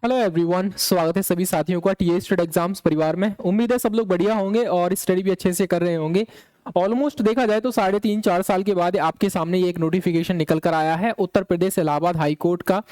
Hello everyone, स्वागत है सभी साथियों का टीए स्टडी एग्जाम्स परिवार में। उम्मीद है सब लोग बढ़िया होंगे और स्टडी भी अच्छे से कर रहे होंगे। ऑलमोस्ट देखा जाए तो 3.5-4 साल के बाद आपके सामने ये एक नोटिफिकेशन निकल कर आया है उत्तर प्रदेश इलाहाबाद हाई कोर्ट का,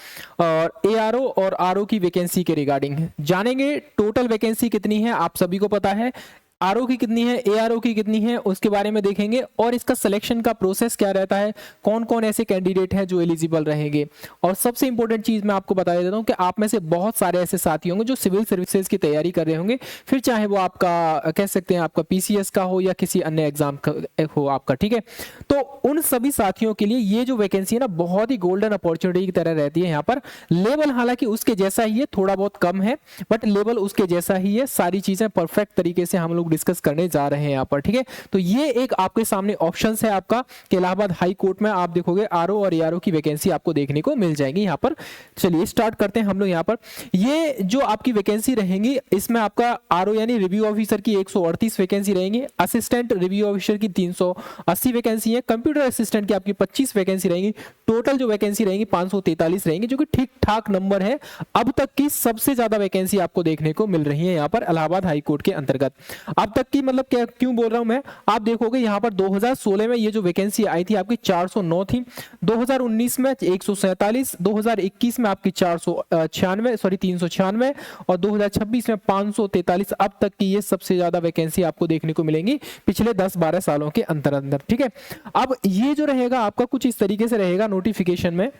और एआरओ और आरओ की वैकेंसी के रिगार्डिंग जानेंगे। टोटल वैकेंसी कितनी है आप सभी को पता है, आरओ की कितनी है, एआरओ की कितनी है, उसके बारे में देखेंगे। और इसका सिलेक्शन का प्रोसेस क्या रहता है, कौन कौन ऐसे कैंडिडेट हैं जो एलिजिबल रहेंगे। और सबसे इंपॉर्टेंट चीज मैं आपको बता देता हूं कि आप में से बहुत सारे ऐसे साथी होंगे जो सिविल सर्विसेज की तैयारी कर रहे होंगे, फिर चाहे वो आपका कह सकते हैं आपका पीसीएस का हो या किसी अन्य एग्जाम का हो आपका, ठीक है। तो उन सभी साथियों के लिए ये जो वैकेंसी है ना, बहुत ही गोल्डन अपॉर्चुनिटी की तरह रहती है। यहाँ पर लेवल हालांकि उसके जैसा ही है, थोड़ा बहुत कम है, बट लेवल उसके जैसा ही है। सारी चीजें परफेक्ट तरीके से हम लोग डिस्कस करने जा रहे हैं यहाँ पर, ठीक है। तो ये एक आपके सामने ऑप्शंस है आपका कि इलाहाबाद हाई कोर्ट में आप देखोगे आरओ और एआरओ की वैकेंसी आपको देखने को मिल जाएगी यहाँ पर। चलिए स्टार्ट करते हैं हम लोग यहाँ पर। ये जो आपकी वैकेंसी रहेंगी, इसमें आपका आरओ यानी रिव्यू ऑफिसर की 138 वैकेंसी रहेंगी, असिस्टेंट रिव्यू ऑफिसर की 380 वैकेंसी है, कंप्यूटर असिस्टेंट की आपकी 25 वैकेंसी रहेंगी। टोटल जो वैकेंसी रहेंगी 543 रहेंगी, जो कि ठीक ठाक नंबर है। अब तक की सबसे ज्यादा वैकेंसी आपको देखने को मिल रही है यहाँ पर इलाहाबाद हाई कोर्ट के अंतर्गत। अब तक की मतलब क्या क्यों बोल रहा हूं मैं, आप देखोगे यहाँ पर 2016 में ये जो वैकेंसी आई थी आपकी 409 थी, 2019 में 147, 2021 में आपकी 396 और 2026 में 543। अब तक की ये सबसे ज्यादा वैकेंसी आपको देखने को मिलेंगी पिछले 10-12 सालों के अंदर, ठीक है। अब ये जो रहेगा आपका कुछ इस तरीके से रहेगा नोटिफिकेशन में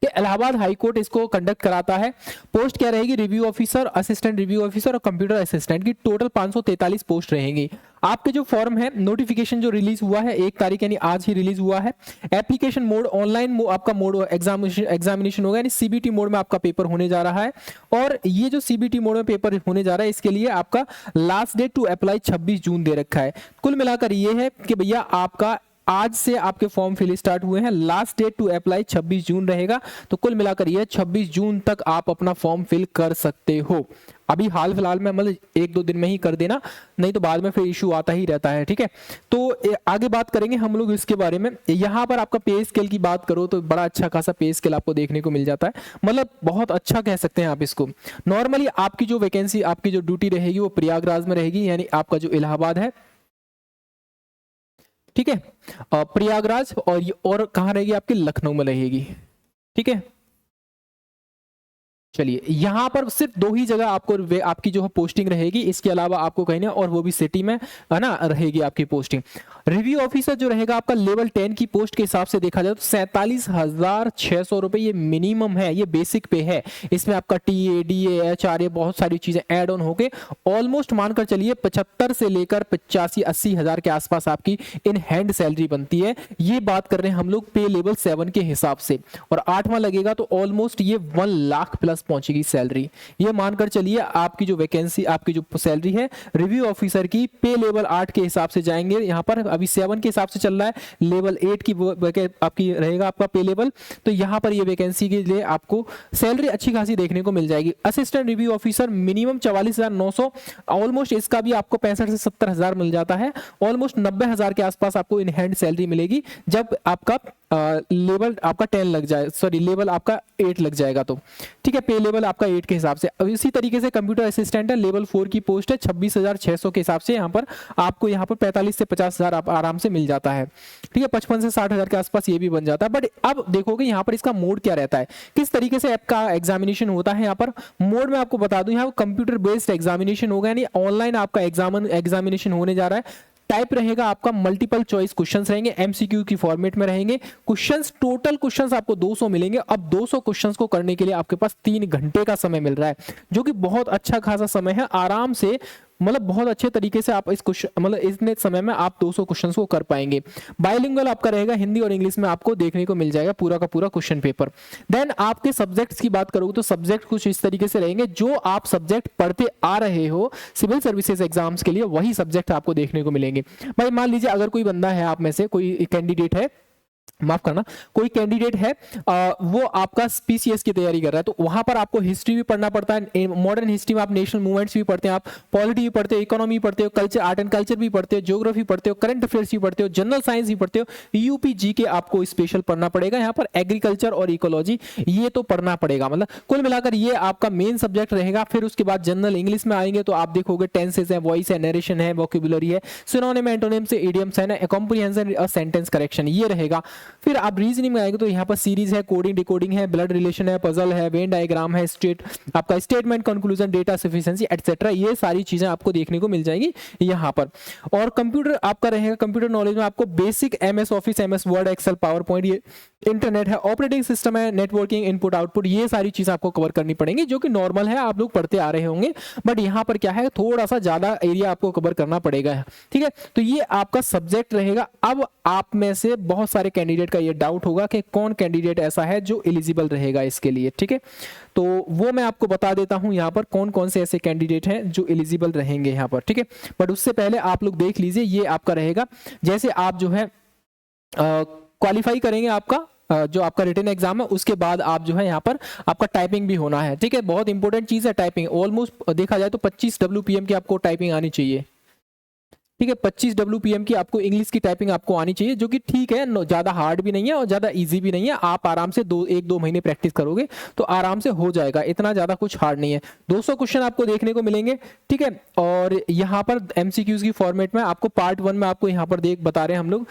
कि इलाहाबाद हाई कोर्ट इसको कंडक्ट कराता है। पोस्ट क्या रहेगी, review officer, assistant review officer और कंप्यूटर असिस्टेंट की टोटल 543 पोस्ट रहेंगी। आपके जो फॉर्म है, नोटिफिकेशन जो रिलीज हुआ है 1 तारीख यानी आज ही रिलीज हुआ है। एप्लीकेशन मोड ऑनलाइन आपका मोड एग्जामिनेशन होगा, यानी सीबीटी मोड में आपका पेपर होने जा रहा है। और ये जो सीबीटी मोड में पेपर होने जा रहा है, इसके लिए आपका लास्ट डेट टू अप्लाई 26 जून दे रखा है। कुल मिलाकर ये है कि भैया आपका आज से आपके फॉर्म फिल स्टार्ट हुए हैं, लास्ट डेट टू अप्लाई 26 जून रहेगा। तो कुल मिलाकर ये 26 जून तक आप अपना फॉर्म फिल कर सकते हो। अभी हाल फिलहाल में मतलब 1-2 दिन में ही कर देना, नहीं तो बाद में फिर इशू आता ही रहता है, ठीक है। तो आगे बात करेंगे हम लोग इसके बारे में। यहाँ पर आपका पे स्केल की बात करो तो बड़ा अच्छा खासा पे स्केल आपको देखने को मिल जाता है, मतलब बहुत अच्छा कह सकते हैं आप इसको। नॉर्मली आपकी जो वैकेंसी, आपकी जो ड्यूटी रहेगी वो प्रयागराज में रहेगी, यानी आपका जो इलाहाबाद है, ठीक है, प्रयागराज। और कहां रहेगी आपकी, लखनऊ में रहेगी, ठीक है। चलिए यहां पर सिर्फ 2 ही जगह आपको आपकी जो है पोस्टिंग रहेगी, इसके अलावा आपको कहीं ना, और वो भी सिटी में है ना रहेगी आपकी पोस्टिंग। रिव्यू ऑफिसर जो रहेगा आपका लेवल 10 की पोस्ट के हिसाब से देखा जाए तो 47,600 रुपए ये मिनिमम है, ये बेसिक पे है। इसमें आपका टीए, डीए, एचआरए बहुत सारी चीजें ऐड ऑन होके ऑलमोस्ट मानकर चलिए 75 से लेकर 85-80 हजार के आसपास आपकी इन हैंड सैलरी बनती है। ये बात कर रहे हैं हम लोग पे लेवल 7 के हिसाब से, और 8वां लगेगा तो ऑलमोस्ट ये 1 लाख प्लस पहुंचेगी सैलरी। ये मानकर चलिए आपकी जो वैकेंसी, आपकी जो सैलरी है रिव्यू ऑफिसर की पे लेवल 8 के हिसाब से जाएंगे। यहाँ पर अभी 7 के हिसाब से चल रहा है, लेवल 8 की आपकी रहेगा आपका पे लेवल। तो यहाँ पर ये वैकेंसी के लिए आपको सैलरी अच्छी खासी देखने को मिल जाएगी। Assistant review officer minimum 44,900, almost इसका भी आपको 65 से 70 हजार मिल जाता है। ऑलमोस्ट 90 हजार के आसपास आपको इन हैंड सैलरी मिलेगी जब आपका लेवल आपका 10 लग जाए, सॉरी लेवल आपका 8 लग जाएगा तो, ठीक है। पे लेवल आपका 8 के हिसाब से। अब इसी तरीके से कंप्यूटर असिस्टेंट है, लेवल 4 की पोस्ट है, 26,600 के हिसाब से यहाँ पर आपको यहाँ पर 45 से 50 हजार आप आराम से मिल जाता है, ठीक है। 55 से 60 हजार के आसपास ये भी बन जाता है। बट अब देखोगे यहाँ पर इसका मोड क्या रहता है, किस तरीके से आपका एग्जामिनेशन होता है। यहाँ पर मोड में आपको बता दूं, यहाँ कंप्यूटर बेस्ड एग्जामिनेशन होगा, यानी ऑनलाइन आपका एग्जामिनेशन होने जा रहा है। टाइप रहेगा आपका मल्टीपल चॉइस क्वेश्चंस रहेंगे, एमसीक्यू की फॉर्मेट में रहेंगे। क्वेश्चंस, टोटल क्वेश्चंस आपको 200 मिलेंगे। अब 200 क्वेश्चंस को करने के लिए आपके पास 3 घंटे का समय मिल रहा है, जो कि बहुत अच्छा खासा समय है। आराम से मतलब बहुत अच्छे तरीके से आप इस क्वेश्चन मतलब इतने समय में आप 200 क्वेश्चंस को कर पाएंगे। बायलिंगुअल आपका रहेगा, हिंदी और इंग्लिश में आपको देखने को मिल जाएगा पूरा का पूरा क्वेश्चन पेपर। देन आपके सब्जेक्ट्स की बात करोगे तो सब्जेक्ट कुछ इस तरीके से रहेंगे, जो आप सब्जेक्ट पढ़ते आ रहे हो सिविल सर्विसेज एग्जाम्स के लिए, वही सब्जेक्ट आपको देखने को मिलेंगे। भाई मान लीजिए अगर कोई बंदा है, आप में से कोई कैंडिडेट है माफ करना, कोई कैंडिडेट है वो आपका पीसीएस की तैयारी कर रहा है, तो वहां पर आपको हिस्ट्री भी पढ़ना पड़ता है। मॉडर्न हिस्ट्री में आप नेशनल मूवमेंट्स भी पढ़ते हैं, आप पॉलिटी भी पढ़ते हो, इकोनॉमी पढ़ते हो, कल्चर आर्ट एंड कल्चर भी पढ़ते हो, ज्योग्राफी पढ़ते हो, करंट अफेयर्स भी पढ़ते हो, जनरल साइंस भी पढ़ते हो, यूपीजी के आपको स्पेशल पढ़ना पड़ेगा। यहाँ पर एग्रीकल्चर और इकोलॉजी ये तो पढ़ना पड़ेगा, मतलब कुल मिलाकर ये आपका मेन सब्जेक्ट रहेगा। फिर उसके बाद जनरल इंग्लिश में आएंगे तो आप देखोगे टेंसेस है, वॉइस है, नरेशन है, वोकेबुलरी है, सिनोनिम एंटोनिम से इडियम्स है ना, कॉम्प्रिहेंशन और सेंटेंस करेक्शन ये रहेगा। फिर आप रीजनिंग में आएंगे तो यहाँ पर सीरीज है, कोडिंग डिकोडिंग है, ब्लड रिलेशन है, पजल है, वेन डायग्राम है, आपका statement conclusion, data sufficiency etcetera, ये सारी चीजें आपको देखने को मिल जाएगी यहाँ पर। और कंप्यूटर आपका रहेगा, कंप्यूटर नॉलेज में आपको basic MS Office, MS Word, Excel, PowerPoint, ये इंटरनेट है, ऑपरेटिंग सिस्टम है, नेटवर्किंग, इनपुट आउटपुट, ये सारी चीजें आपको कवर करनी पड़ेंगी, जो कि नॉर्मल है, आप लोग पढ़ते आ रहे होंगे। बट यहाँ पर क्या है, थोड़ा सा ज्यादा एरिया आपको कवर करना पड़ेगा, ठीक है। तो ये आपका सब्जेक्ट रहेगा। अब आप में से बहुत सारे कैंडिडेट का ये डाउट होगा कि कौन कैंडिडेट ऐसा है जो एलिजिबल रहेगा इसके लिए, ठीक है। तो वो मैं आपको बता देता हूं यहाँ पर कौन कौन से ऐसे कैंडिडेट हैं जो एलिजिबल रहेंगे यहाँ पर, ठीक है। बट उससे पहले आप लोग देख लीजिए, ये आपका रहेगा जैसे आप जो है क्वालिफाई करेंगे आपका जो आपका रिटन एग्जाम है, उसके बाद आप जो है यहाँ पर आपका टाइपिंग भी होना है, ठीक है। बहुत इंपॉर्टेंट चीज है टाइपिंग। ऑलमोस्ट देखा जाए तो 25 WPM की आपको टाइपिंग आनी चाहिए, ठीक है। 25 WPM की आपको इंग्लिश की टाइपिंग आपको आनी चाहिए, जो कि ठीक है, ज्यादा हार्ड भी नहीं है और ज्यादा इजी भी नहीं है। आप आराम से 1-2 महीने प्रैक्टिस करोगे तो आराम से हो जाएगा, इतना ज्यादा कुछ हार्ड नहीं है। 200 क्वेश्चन आपको देखने को मिलेंगे, ठीक है। और यहाँ पर MCQs की फॉर्मेट में आपको पार्ट 1 में आपको यहाँ पर बता रहे हैं हम लोग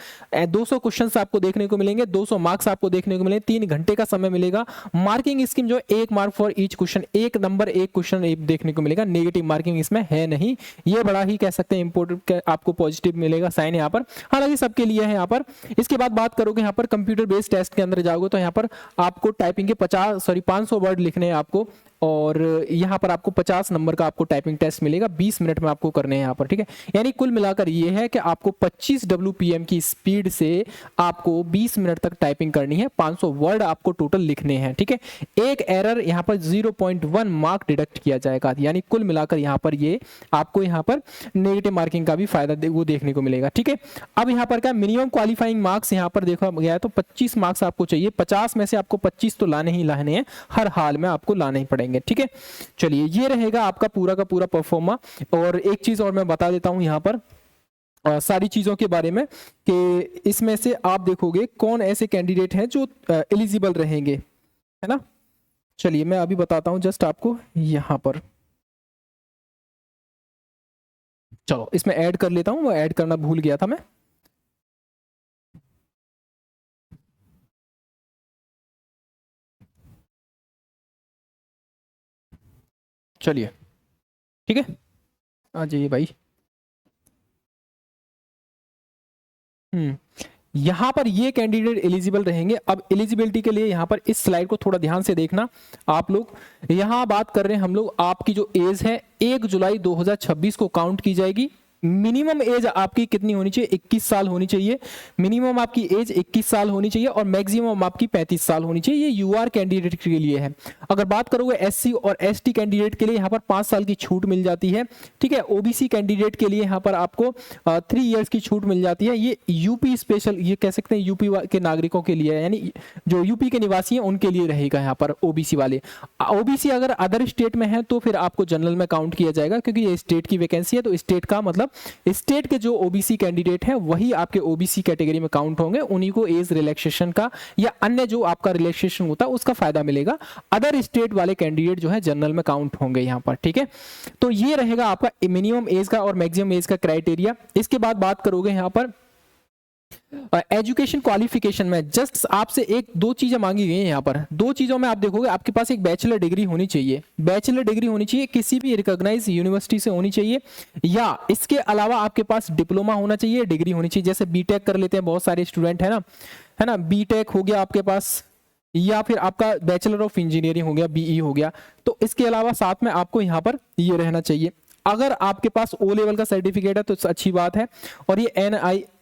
200 क्वेश्चन आपको देखने को मिलेंगे, 200 मार्क्स आपको देखने को मिलेंगे, 3 घंटे का समय मिलेगा। मार्किंग स्कीम जो 1 mark for each question, 1 number 1 question देखने को मिलेगा, नेगेटिव मार्किंग इसमें है नहीं। ये बड़ा ही कह सकते हैं इंपोर्टेंट, आपको पॉजिटिव मिलेगा साइन यहाँ पर, हालांकि सबके लिए है यहाँ पर। इसके बाद बात करोगे यहाँ पर कंप्यूटर बेस्ड टेस्ट के अंदर जाओगे तो यहाँ पर आपको टाइपिंग के 500 वर्ड लिखने हैं आपको, और यहाँ पर आपको 50 नंबर का आपको टाइपिंग टेस्ट मिलेगा, 20 मिनट में आपको करने हैं यहाँ पर, ठीक है। यानी कुल मिलाकर ये है कि आपको 25 WPM की स्पीड से आपको 20 मिनट तक टाइपिंग करनी है, 500 वर्ड आपको टोटल लिखने हैं, ठीक है। एक एरर यहाँ पर 0.1 मार्क डिडक्ट किया जाएगा, यानी कुल मिलाकर यहाँ पर ये आपको यहाँ पर नेगेटिव मार्किंग का भी फायदा वो देखने को मिलेगा, ठीक है। अब यहाँ पर क्या मिनिमम क्वालिफाइंग मार्क्स यहाँ पर देखा गया है तो 25 मार्क्स आपको चाहिए, 50 में से आपको 25 तो लाने ही लाने हैं, हर हाल में आपको लाने ही पड़ेंगे, ठीक है। चलिए ये रहेगा आपका पूरा का पूरा परफॉर्मा। और एक चीज और मैं बता देता हूं यहां पर सारी चीजों के बारे में कि इसमें से आप देखोगे कौन ऐसे कैंडिडेट हैं जो एलिजिबल रहेंगे, है ना। चलिए मैं अभी बताता हूं जस्ट आपको यहां पर, चलो इसमें ऐड कर लेता हूं, वो ऐड करना भूल गया था मैं। चलिए ठीक है, आ जाइए भाई। यहां पर ये कैंडिडेट एलिजिबल रहेंगे। अब एलिजिबिलिटी के लिए यहां पर इस स्लाइड को थोड़ा ध्यान से देखना आप लोग। यहां बात कर रहे हैं हम लोग, आपकी जो एज है 1 जुलाई 2026 को काउंट की जाएगी। मिनिमम एज आपकी कितनी होनी चाहिए, 21 साल होनी चाहिए। मिनिमम आपकी एज 21 साल होनी चाहिए और मैक्सिमम आपकी 35 साल होनी चाहिए। ये यूआर कैंडिडेट के लिए है। अगर बात करोगे एससी और एसटी कैंडिडेट के लिए यहाँ पर 5 साल की छूट मिल जाती है, ठीक है। ओबीसी कैंडिडेट के लिए यहाँ पर आपको 3 इयर्स की छूट मिल जाती है। ये यूपी स्पेशल, ये कह सकते हैं यूपी के नागरिकों के लिए, यानी जो यूपी के निवासी हैं उनके लिए रहेगा यहाँ पर ओबीसी वाले। ओबीसी अगर अदर स्टेट में है तो फिर आपको जनरल में काउंट किया जाएगा, क्योंकि ये स्टेट की वैकेंसी है। तो स्टेट का मतलब स्टेट के जो ओबीसी कैंडिडेट हैं वही आपके ओबीसी कैटेगरी में काउंट होंगे, उन्हीं को एज रिलैक्सेशन का या अन्य जो आपका रिलैक्सेशन होता है उसका फायदा मिलेगा। अदर स्टेट वाले कैंडिडेट जो है जनरल में काउंट होंगे यहाँ पर, ठीक है। तो ये रहेगा आपका मिनिमम एज का और मैक्सिमम एज का क्राइटेरिया। इसके बाद बात करोगे यहाँ पर एजुकेशन क्वालिफिकेशन में जस्ट आपसे 1-2 चीजें मांगी गई हैं। यहाँ पर 2 चीजों में आप देखोगे आपके पास एक बैचलर डिग्री होनी चाहिए। बैचलर डिग्री होनी चाहिए, किसी भी रिकॉग्नाइज यूनिवर्सिटी से होनी चाहिए, या इसके अलावा आपके पास डिप्लोमा होना चाहिए, डिग्री होनी चाहिए। जैसे बीटेक कर लेते हैं बहुत सारे स्टूडेंट, है ना, बीटेक हो गया आपके पास, या फिर आपका बैचलर ऑफ इंजीनियरिंग हो गया, बीई हो गया। तो इसके अलावा साथ में आपको यहाँ पर ये रहना चाहिए। अगर आपके पास ओ लेवल का सर्टिफिकेट है तो अच्छी बात है। और ये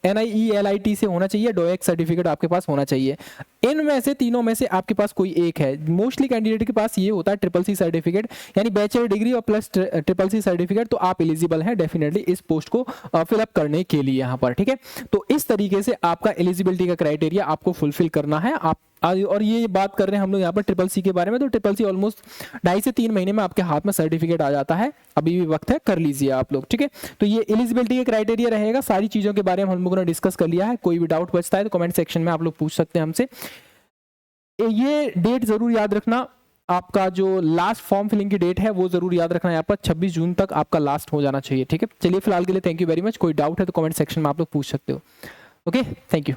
NIELIT से होना चाहिए, डोएक सर्टिफिकेट आपके पास होना चाहिए। इनमें से तीनों में से आपके पास कोई एक है। मोस्टली कैंडिडेट के पास ये होता है CCC सर्टिफिकेट, यानी बैचलर डिग्री और प्लस CCC सर्टिफिकेट, तो आप एलिजिबल हैं डेफिनेटली इस पोस्ट को फिलअप करने के लिए यहाँ पर, ठीक है। तो इस तरीके से आपका एलिजिबिलिटी का क्राइटेरिया आपको फुलफिल करना है। आप और ये बात कर रहे हैं हम लोग यहाँ पर CCC के बारे में, तो CCC ऑलमोस्ट 2.5 से 3 महीने में आपके हाथ में सर्टिफिकेट आ जाता है, अभी भी वक्त है, कर लीजिए आप लोग, ठीक है। तो ये एलिजिबिलिटी के क्राइटेरिया रहेगा। सारी चीजों के बारे में हम लोगों ने डिस्कस कर लिया है। कोई भी डाउट बचता है तो कमेंट सेक्शन में आप लोग पूछ सकते हैं हमसे। ये डेट जरूर याद रखना, आपका जो लास्ट फॉर्म फिलिंग की डेट है वो जरूर याद रखना, यहाँ पर 26 जून तक आपका लास्ट हो जाना चाहिए, ठीक है। चलिए फिलहाल के लिए थैंक यू वेरी मच। कोई डाउट है तो कमेंट सेक्शन में आप लोग पूछ सकते हो। Okay, thank you.